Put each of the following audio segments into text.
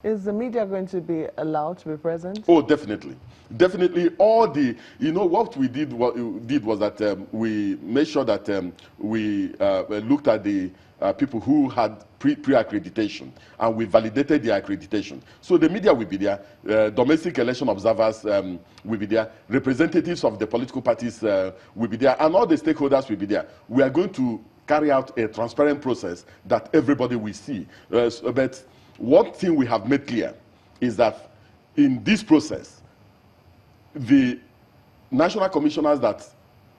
Is the media going to be allowed to be present? Oh, definitely. Definitely. All the, what we did, was that we made sure that we looked at the people who had pre-accreditation, and we validated their accreditation. So the media will be there, domestic election observers will be there, representatives of the political parties will be there, and all the stakeholders will be there. We are going to carry out a transparent process that everybody will see. But one thing we have made clear is that in this process, the national commissioners that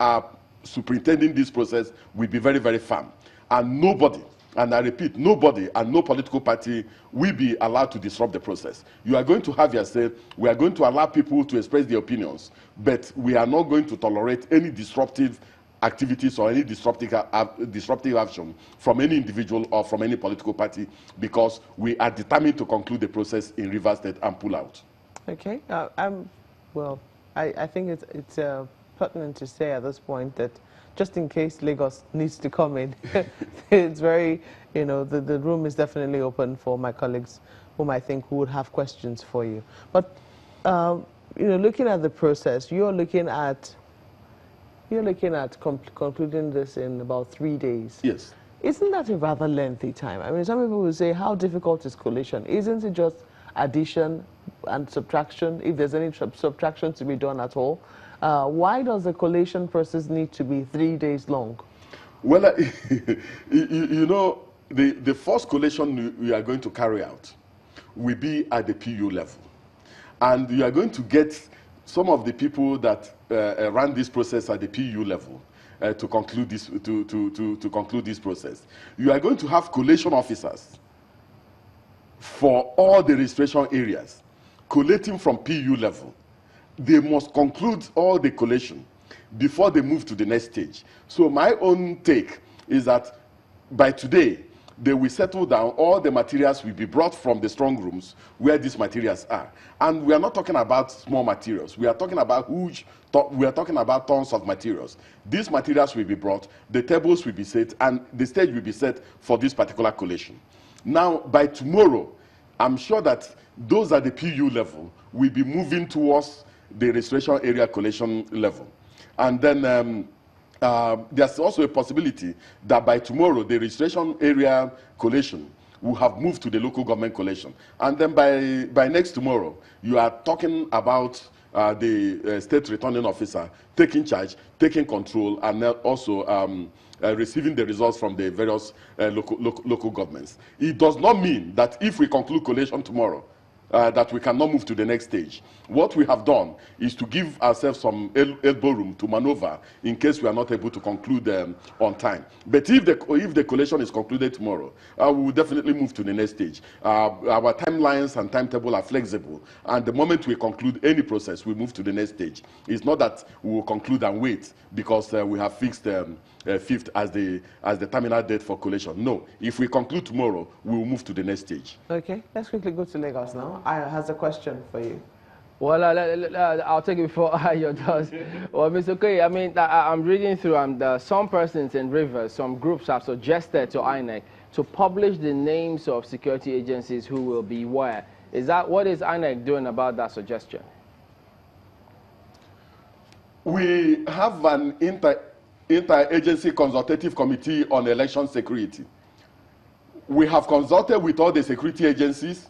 are superintending this process will be very, very firm. And nobody, and I repeat, nobody and no political party will be allowed to disrupt the process. You are going to have your say. We are going to allow people to express their opinions, but we are not going to tolerate any disruptive activities or any disruptive action from any individual or from any political party, because we are determined to conclude the process in Rivers State and pull out. Okay. I think it's pertinent to say at this point that just in case Lagos needs to come in, it's very, the room is definitely open for my colleagues whom I think would have questions for you. But, looking at the process, you're looking at concluding this in about 3 days. Yes. Isn't that a rather lengthy time? I mean, some people will say, how difficult is collation? Isn't it just addition and subtraction, if there's any subtraction to be done at all? Why does the collation process need to be 3 days long? Well, the first collation we are going to carry out will be at the PU level. And you are going to get some of the people that run this process at the PU level to conclude this to conclude this process. You are going to have collation officers for all the registration areas collating from PU level. They must conclude all the collation before they move to the next stage. So my own take is that by today, they will settle down. All the materials will be brought from the strong rooms where these materials are. And we are not talking about small materials. We are talking about we are talking about tons of materials. These materials will be brought, the tables will be set, and the stage will be set for this particular collation. Now, by tomorrow, I'm sure that those at the PU level will be moving towards the registration area collation level. And then there's also a possibility that by tomorrow, the registration area collation will have moved to the local government collation. And then by next tomorrow, you are talking about the state returning officer taking charge, taking control, and also receiving the results from the various local governments. It does not mean that if we conclude collation tomorrow, that we cannot move to the next stage. What we have done is to give ourselves some elbow room to maneuver in case we are not able to conclude on time. But if the collation is concluded tomorrow, we will definitely move to the next stage. Our timelines and timetable are flexible, and the moment we conclude any process, we move to the next stage. It's not that we will conclude and wait because we have fixed 5th as the terminal date for collation. No, if we conclude tomorrow, we will move to the next stage. Okay, let's quickly go to Lagos now. I has a question for you. Well, I'll take it before Ayo does. Well, Mr. Okoye, I mean, I'm reading through, and some persons in Rivers, some groups have suggested to INEC to publish the names of security agencies who will be where. What is INEC doing about that suggestion? We have an interagency consultative committee on election security. We have consulted with all the security agencies,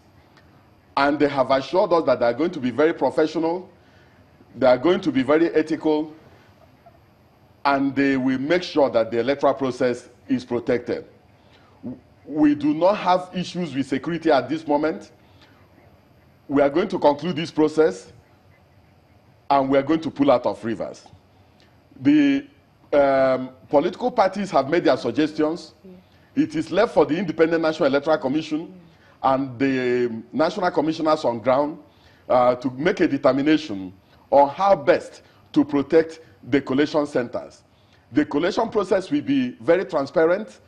and they have assured us that they are going to be very professional, they are going to be very ethical, and they will make sure that the electoral process is protected. We do not have issues with security at this moment. We are going to conclude this process, and we are going to pull out of Rivers. The political parties have made their suggestions. It is left for the Independent National Electoral Commission and the national commissioners on ground to make a determination on how best to protect the collation centers. The collation process will be very transparent.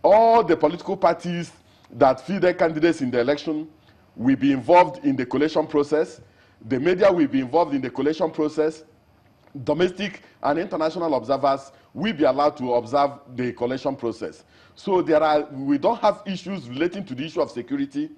All the political parties that feed their candidates in the election will be involved in the collation process. The media will be involved in the collation process. Domestic and international observers will be allowed to observe the collation process. So we don't have issues relating to the issue of security,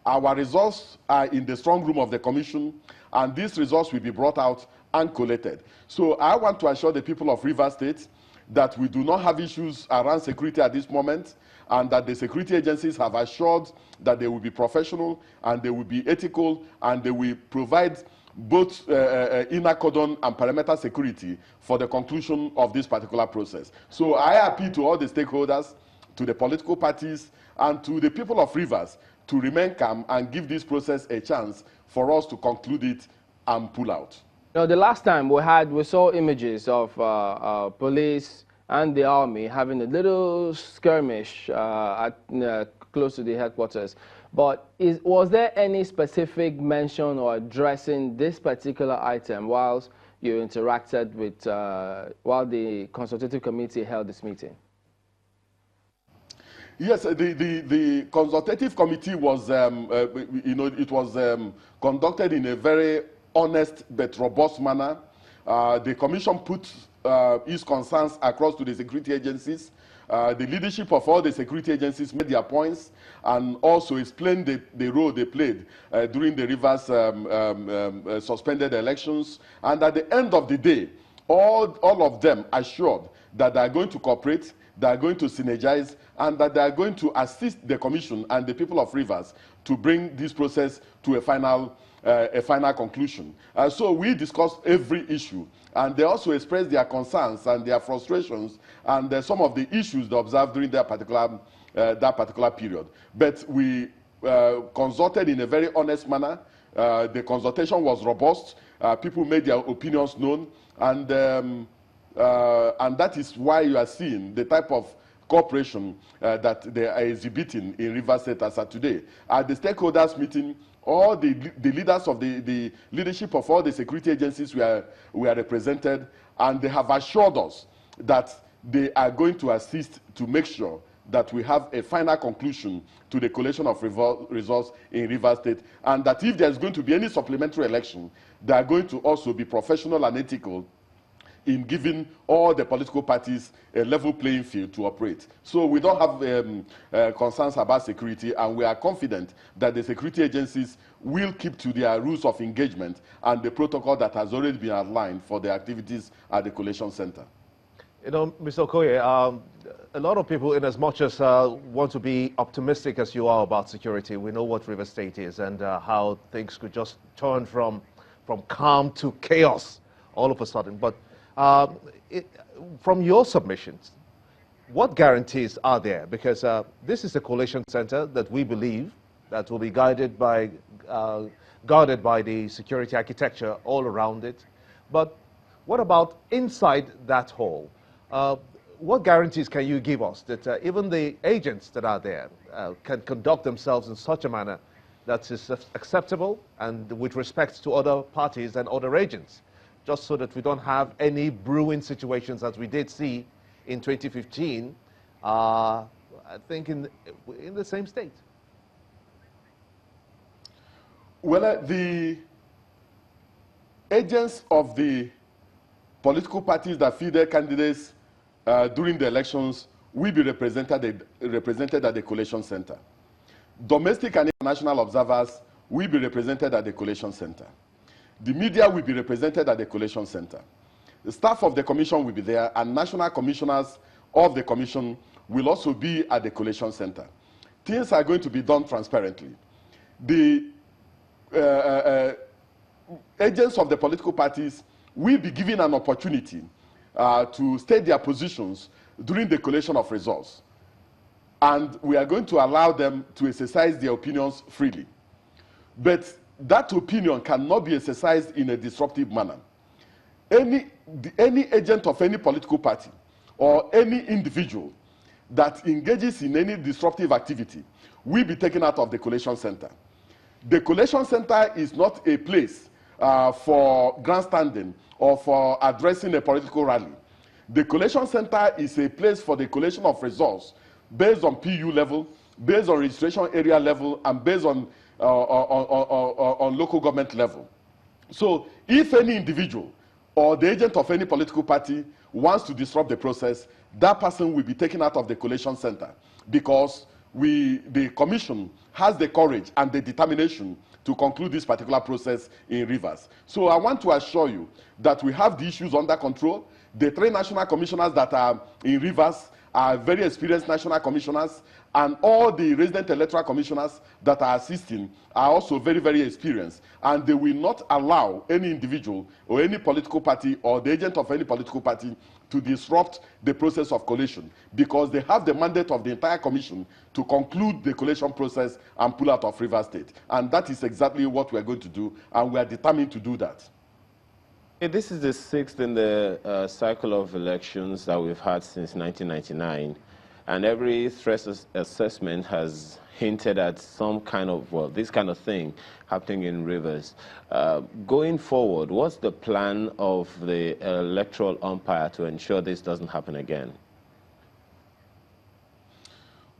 Our results are in the strong room of the commission, and these results will be brought out and collated. So I want to assure the people of Rivers State that we do not have issues around security at this moment, and that the security agencies have assured that they will be professional and they will be ethical and they will provide both inner cordon and perimeter security for the conclusion of this particular process. So I appeal to all the stakeholders, to the political parties, and to the people of Rivers to remain calm and give this process a chance for us to conclude it and pull out. You know, the last time we saw images of police and the army having a little skirmish close to the headquarters. But was there any specific mention or addressing this particular item whilst you interacted with, while the consultative committee held this meeting? Yes, the consultative committee was, it was conducted in a very honest but robust manner. The commission put its concerns across to the security agencies. The leadership of all the security agencies made their points and also explained the role they played during the Rivers suspended elections. And at the end of the day, all of them assured that they are going to cooperate, they are going to synergize, and that they are going to assist the commission and the people of Rivers to bring this process to a final conclusion. So we discussed every issue, and they also expressed their concerns and their frustrations and some of the issues they observed during that particular period. But we consulted in a very honest manner. The consultation was robust. People made their opinions known, and that is why you are seeing the type of cooperation that they are exhibiting in Rivers State as of today. At the stakeholders meeting, all the leaders of the leadership of all the security agencies were represented, and they have assured us that they are going to assist to make sure that we have a final conclusion to the collation of results in Rivers State, and that if there's going to be any supplementary election, they are going to also be professional and ethical in giving all the political parties a level playing field to operate. So we don't have concerns about security, and we are confident that the security agencies will keep to their rules of engagement and the protocol that has already been outlined for the activities at the Collation Center. You know, Mr. Okoye, a lot of people, in as much as want to be optimistic as you are about security, we know what Rivers State is and how things could just turn from calm to chaos all of a sudden. But from your submissions, what guarantees are there? Because this is a collation center that we believe that will be guarded by the security architecture all around it. But what about inside that hall? What guarantees can you give us that even the agents that are there can conduct themselves in such a manner that is acceptable and with respect to other parties and other agents, just so that we don't have any brewing situations as we did see in 2015, I think in the same state? Well, the agents of the political parties that feed their candidates during the elections will be represented at the Collation Center. Domestic and international observers will be represented at the Collation Center. The media will be represented at the Collation Center. The staff of the commission will be there, and national commissioners of the commission will also be at the Collation Center. Things are going to be done transparently. The agents of the political parties will be given an opportunity to state their positions during the collation of results. And we are going to allow them to exercise their opinions freely. But that opinion cannot be exercised in a disruptive manner. Any agent of any political party or any individual that engages in any disruptive activity will be taken out of the Collation Center. The Collation Center is not a place for grandstanding or for addressing a political rally. The Collation Center is a place for the collation of results based on PU level, based on registration area level, and based on local government level. So if any individual or the agent of any political party wants to disrupt the process, that person will be taken out of the Collation Center, because the commission has the courage and the determination to conclude this particular process in Rivers. So I want to assure you that we have the issues under control. The 3 national commissioners that are in Rivers are very experienced national commissioners, and all the resident electoral commissioners that are assisting are also very, very experienced. And they will not allow any individual or any political party or the agent of any political party to disrupt the process of collation, because they have the mandate of the entire commission to conclude the collation process and pull out of Rivers State. And that is exactly what we are going to do, and we are determined to do that. This is the 6th in the cycle of elections that we've had since 1999, and every threat assessment has hinted at some kind of, well, this kind of thing happening in Rivers. Going forward, what's the plan of the electoral umpire to ensure this doesn't happen again?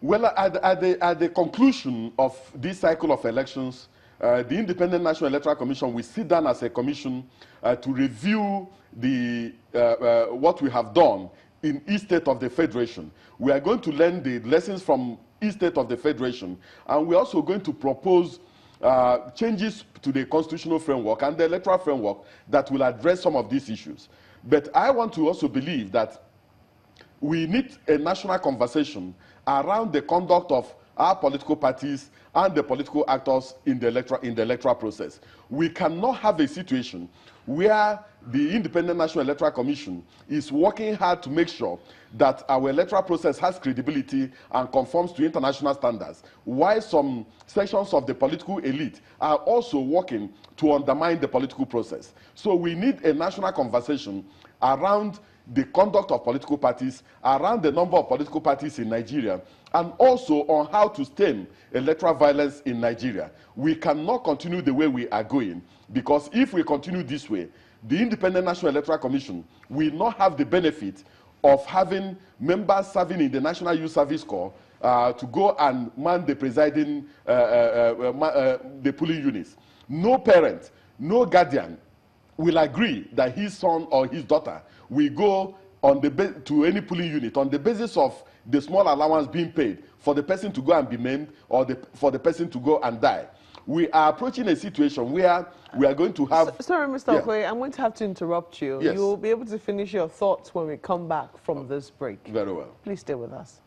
Well, at the conclusion of this cycle of elections, the Independent National Electoral Commission will sit down as a commission to review what we have done in each state of the Federation. We are going to learn the lessons from each state of the Federation, and we're also going to propose changes to the constitutional framework and the electoral framework that will address some of these issues. But I want to also believe that we need a national conversation around the conduct of our political parties and the political actors in the electoral process. We cannot have a situation where the Independent National Electoral Commission is working hard to make sure that our electoral process has credibility and conforms to international standards, while some sections of the political elite are also working to undermine the political process. So we need a national conversation around the conduct of political parties, around the number of political parties in Nigeria, and also on how to stem electoral violence in Nigeria. We cannot continue the way we are going, because if we continue this way, the Independent National Electoral Commission will not have the benefit of having members serving in the National Youth Service Corps to go and man the presiding, the polling units. No parent, no guardian will agree that his son or his daughter will go on to any polling unit on the basis of the small allowance being paid for the person to go and be maimed, or for the person to go and die. We are approaching a situation where we are going to have... Sorry, Mr. Okoye, I'm going to have to interrupt you. Yes. You'll be able to finish your thoughts when we come back from this break. Very well. Please stay with us.